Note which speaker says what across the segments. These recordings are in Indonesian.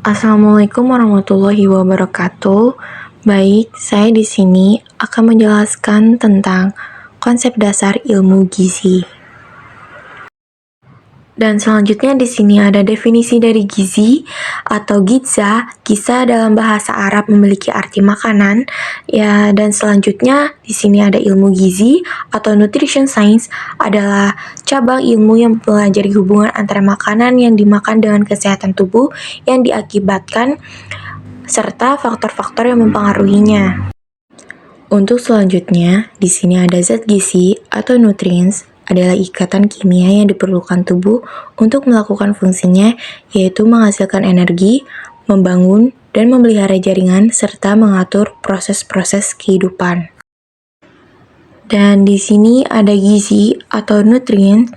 Speaker 1: Assalamualaikum warahmatullahi wabarakatuh. Baik, saya di sini akan menjelaskan tentang konsep dasar ilmu gizi. Dan selanjutnya di sini ada definisi dari gizi atau giza. Giza dalam bahasa Arab memiliki arti makanan. Ya, dan selanjutnya di sini ada ilmu gizi atau nutrition science adalah cabang ilmu yang mempelajari hubungan antara makanan yang dimakan dengan kesehatan tubuh yang diakibatkan serta faktor-faktor yang mempengaruhinya. Untuk selanjutnya, di sini ada zat gizi atau nutrients adalah ikatan kimia yang diperlukan tubuh untuk melakukan fungsinya, yaitu menghasilkan energi, membangun, dan memelihara jaringan, serta mengatur proses-proses kehidupan. Dan di sini ada gizi atau nutrient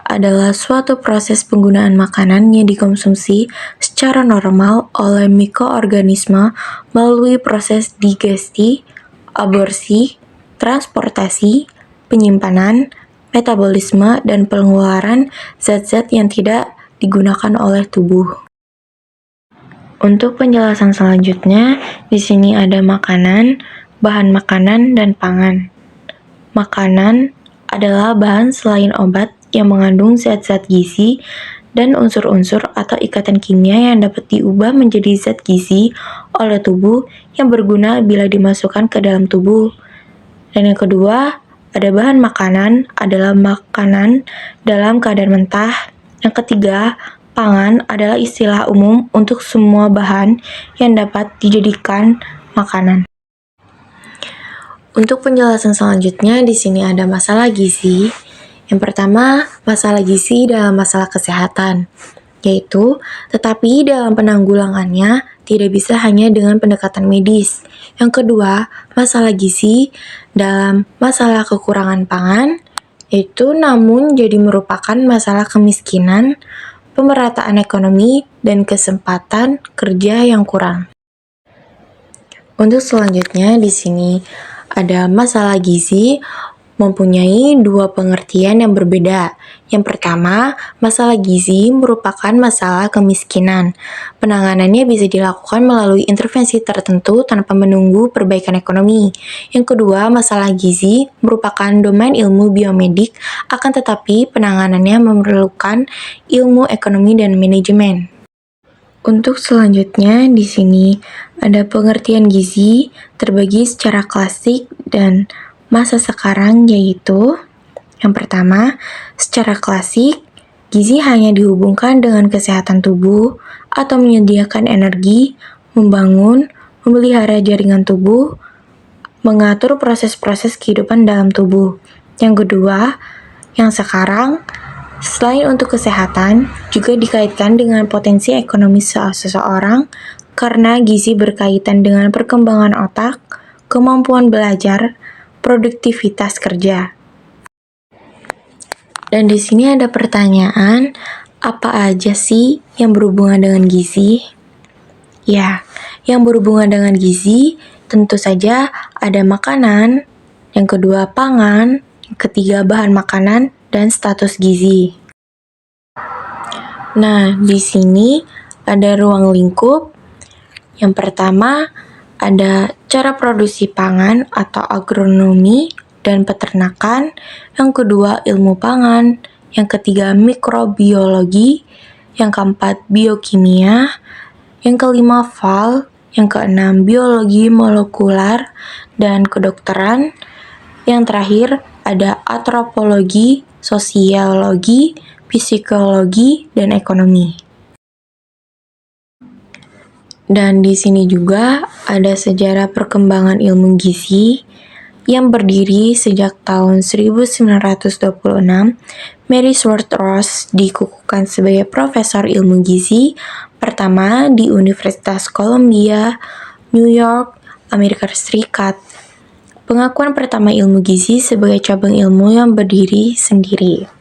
Speaker 1: adalah suatu proses penggunaan makanan yang dikonsumsi secara normal oleh mikroorganisme melalui proses digesti, aborsi, transportasi, penyimpanan, metabolisme, dan pengeluaran zat-zat yang tidak digunakan oleh tubuh. Untuk penjelasan selanjutnya, di sini ada makanan, bahan makanan, dan pangan. Makanan adalah bahan selain obat yang mengandung zat-zat gizi dan unsur-unsur atau ikatan kimia yang dapat diubah menjadi zat gizi oleh tubuh yang berguna bila dimasukkan ke dalam tubuh. Dan yang kedua, ada bahan makanan adalah makanan dalam keadaan mentah. Yang ketiga, pangan adalah istilah umum untuk semua bahan yang dapat dijadikan makanan. Untuk penjelasan selanjutnya, di sini ada masalah gizi. Yang pertama, masalah gizi dalam masalah kesehatan, yaitu tetapi dalam penanggulangannya tidak bisa hanya dengan pendekatan medis. Yang kedua, masalah gizi dalam masalah kekurangan pangan, yaitu namun jadi merupakan masalah kemiskinan, pemerataan ekonomi, dan kesempatan kerja yang kurang. Untuk selanjutnya di sini ada masalah gizi mempunyai dua pengertian yang berbeda. Yang pertama, masalah gizi merupakan masalah kemiskinan. Penanganannya bisa dilakukan melalui intervensi tertentu tanpa menunggu perbaikan ekonomi. Yang kedua, masalah gizi merupakan domain ilmu biomedik, akan tetapi penanganannya memerlukan ilmu ekonomi dan manajemen. Untuk selanjutnya di sini ada pengertian gizi terbagi secara klasik dan masa sekarang, yaitu yang pertama, secara klasik, gizi hanya dihubungkan dengan kesehatan tubuh atau menyediakan energi, membangun, memelihara jaringan tubuh, mengatur proses-proses kehidupan dalam tubuh. Yang kedua, yang sekarang, selain untuk kesehatan, juga dikaitkan dengan potensi ekonomi seseorang karena gizi berkaitan dengan perkembangan otak, kemampuan belajar, produktivitas kerja. Dan di sini ada pertanyaan, apa aja sih yang berhubungan dengan gizi? Ya, yang berhubungan dengan gizi tentu saja ada makanan, yang kedua pangan, yang ketiga bahan makanan, dan status gizi. Nah, di sini ada ruang lingkup. Yang pertama, ada cara produksi pangan atau agronomi dan peternakan. Yang kedua, ilmu pangan. Yang ketiga, mikrobiologi. Yang keempat, biokimia. Yang kelima, FAL. Yang keenam, biologi molekular dan kedokteran. Yang terakhir, ada antropologi, sosiologi, psikologi, dan ekonomi. Dan di sini juga ada sejarah perkembangan ilmu gizi yang berdiri sejak tahun 1926. Mary Swartz dikukuhkan sebagai profesor ilmu gizi pertama di Universitas Columbia, New York, Amerika Serikat. Pengakuan pertama ilmu gizi sebagai cabang ilmu yang berdiri sendiri.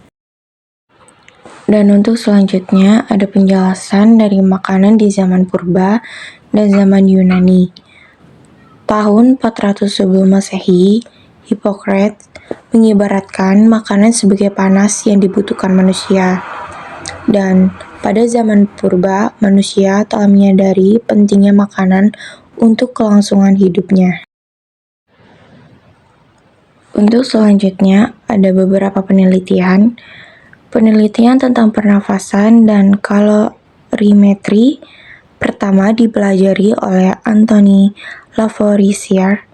Speaker 1: Dan untuk selanjutnya ada penjelasan dari makanan di zaman purba dan zaman Yunani. Tahun 400 sebelum Masehi, Hippocrates mengibaratkan makanan sebagai panas yang dibutuhkan manusia. Dan pada zaman purba, manusia telah menyadari pentingnya makanan untuk kelangsungan hidupnya. Untuk selanjutnya, ada beberapa penelitian tentang pernafasan dan kalorimetri. Pertama dipelajari oleh Anthony Lavoisier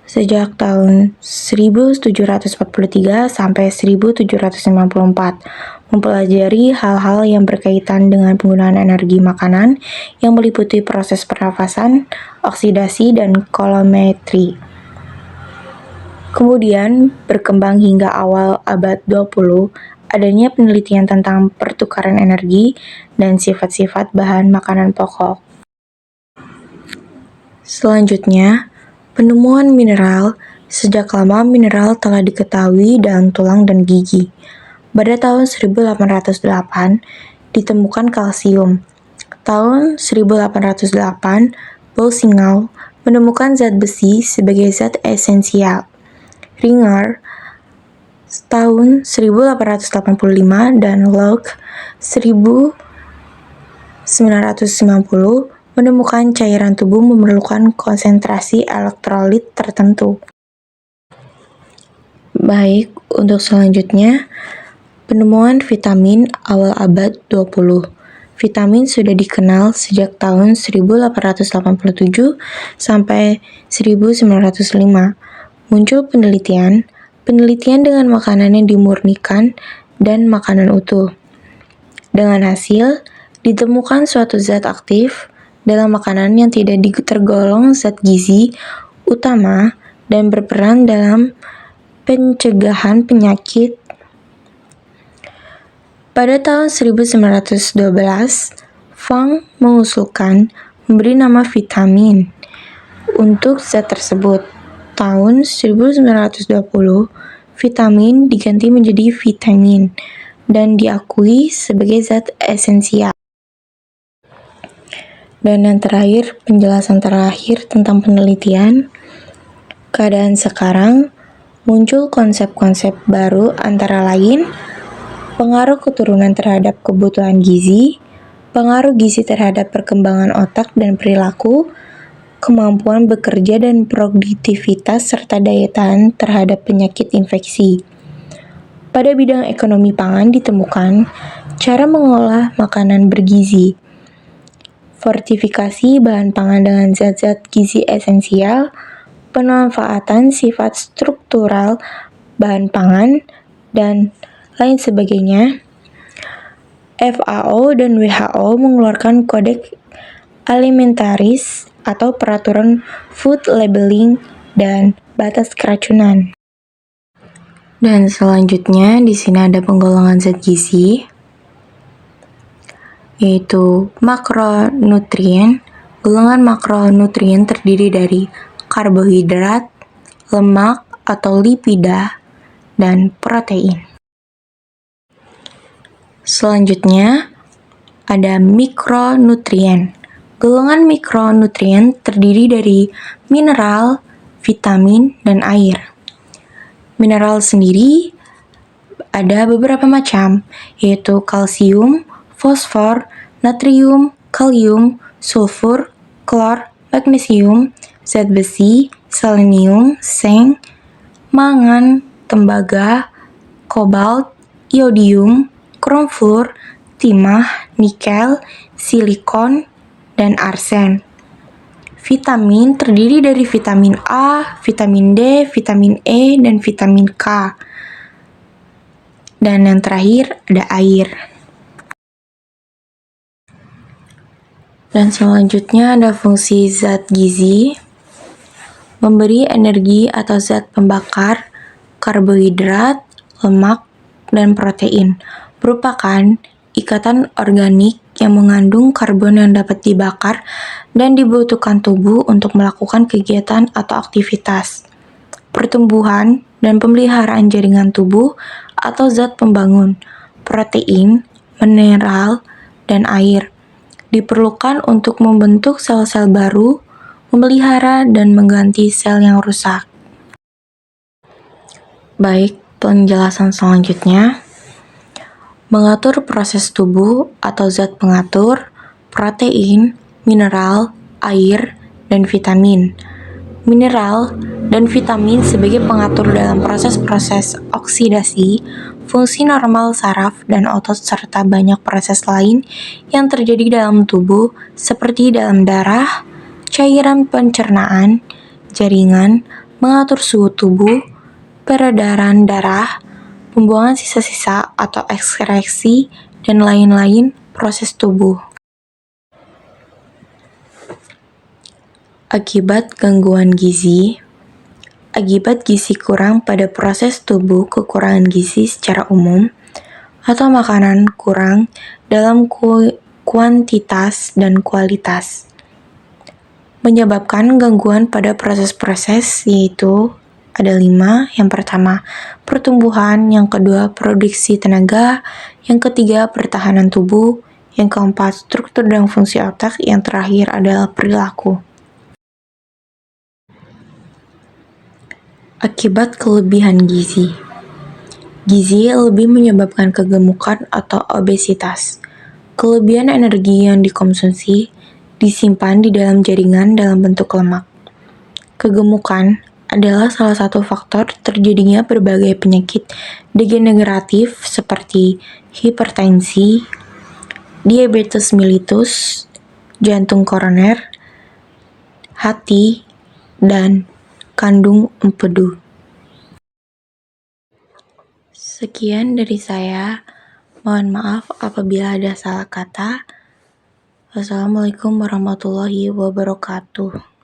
Speaker 1: sejak tahun 1743 sampai 1794, mempelajari hal-hal yang berkaitan dengan penggunaan energi makanan yang meliputi proses pernafasan, oksidasi, dan kalorimetri. Kemudian berkembang hingga awal abad 20, adanya penelitian tentang pertukaran energi dan sifat-sifat bahan makanan pokok. Selanjutnya, penemuan mineral. Sejak lama mineral telah diketahui dalam tulang dan gigi. Pada tahun 1808, ditemukan kalsium. Tahun 1808, Boussingault menemukan zat besi sebagai zat esensial. Ringer tahun 1885 dan Locke 1990 menemukan cairan tubuh memerlukan konsentrasi elektrolit tertentu. Baik, untuk selanjutnya, penemuan vitamin awal abad 20. Vitamin sudah dikenal sejak tahun 1887 sampai 1905. Muncul penelitian dengan makanan yang dimurnikan dan makanan utuh. Dengan hasil, ditemukan suatu zat aktif dalam makanan yang tidak tergolong zat gizi utama dan berperan dalam pencegahan penyakit. Pada tahun 1912, Fang mengusulkan memberi nama vitamin untuk zat tersebut. Tahun 1920, vitamin diganti menjadi vitamin dan diakui sebagai zat esensial. Dan yang terakhir, penjelasan terakhir tentang penelitian. Keadaan sekarang, muncul konsep-konsep baru antara lain pengaruh keturunan terhadap kebutuhan gizi, pengaruh gizi terhadap perkembangan otak dan perilaku, kemampuan bekerja dan produktivitas, serta daya tahan terhadap penyakit infeksi. Pada bidang ekonomi pangan ditemukan cara mengolah makanan bergizi, fortifikasi bahan pangan dengan zat-zat gizi esensial, pemanfaatan sifat struktural bahan pangan, dan lain sebagainya. FAO dan WHO mengeluarkan kodeks alimentaris atau peraturan food labeling dan batas keracunan. Dan selanjutnya di sini ada penggolongan zat gizi, yaitu makronutrien. Golongan makronutrien terdiri dari karbohidrat, lemak atau lipida, dan protein. Selanjutnya ada mikronutrien. Golongan mikronutrien terdiri dari mineral, vitamin, dan air. Mineral sendiri ada beberapa macam, yaitu kalsium, fosfor, natrium, kalium, sulfur, klor, magnesium, zat besi, selenium, seng, mangan, tembaga, kobalt, iodium, krom fluor, timah, nikel, silikon, dan arsen. Vitamin terdiri dari vitamin A, vitamin D, vitamin E, dan vitamin K. Dan yang terakhir ada air. Dan selanjutnya ada fungsi zat gizi, memberi energi atau zat pembakar, karbohidrat, lemak, dan protein, merupakan ikatan organik yang mengandung karbon yang dapat dibakar dan dibutuhkan tubuh untuk melakukan kegiatan atau aktivitas, pertumbuhan, dan pemeliharaan jaringan tubuh atau zat pembangun. Protein, mineral, dan air diperlukan untuk membentuk sel-sel baru, memelihara, dan mengganti sel yang rusak. Baik, penjelasan selanjutnya. mengatur proses tubuh atau zat pengatur, protein, mineral, air, dan vitamin. Mineral dan vitamin sebagai pengatur dalam proses-proses oksidasi, fungsi normal saraf dan otot serta banyak proses lain yang terjadi dalam tubuh seperti dalam darah, cairan pencernaan, jaringan, mengatur suhu tubuh, peredaran darah, pembuangan sisa-sisa atau ekskresi, dan lain-lain proses tubuh. Akibat gangguan gizi. Akibat gizi kurang pada proses tubuh kekurangan gizi secara umum, atau makanan kurang dalam kuantitas dan kualitas. Menyebabkan gangguan pada proses-proses yaitu ada 5. Yang pertama, pertumbuhan. Yang kedua, produksi tenaga. Yang ketiga, pertahanan tubuh. Yang keempat, struktur dan fungsi otak. Yang terakhir adalah perilaku. Akibat kelebihan gizi. Gizi lebih menyebabkan kegemukan atau obesitas. Kelebihan energi yang dikonsumsi disimpan di dalam jaringan dalam bentuk lemak. Kegemukan adalah salah satu faktor terjadinya berbagai penyakit degeneratif seperti hipertensi, diabetes mellitus, jantung koroner, hati, dan kandung empedu. Sekian dari saya. Mohon maaf apabila ada salah kata. Wassalamualaikum warahmatullahi wabarakatuh.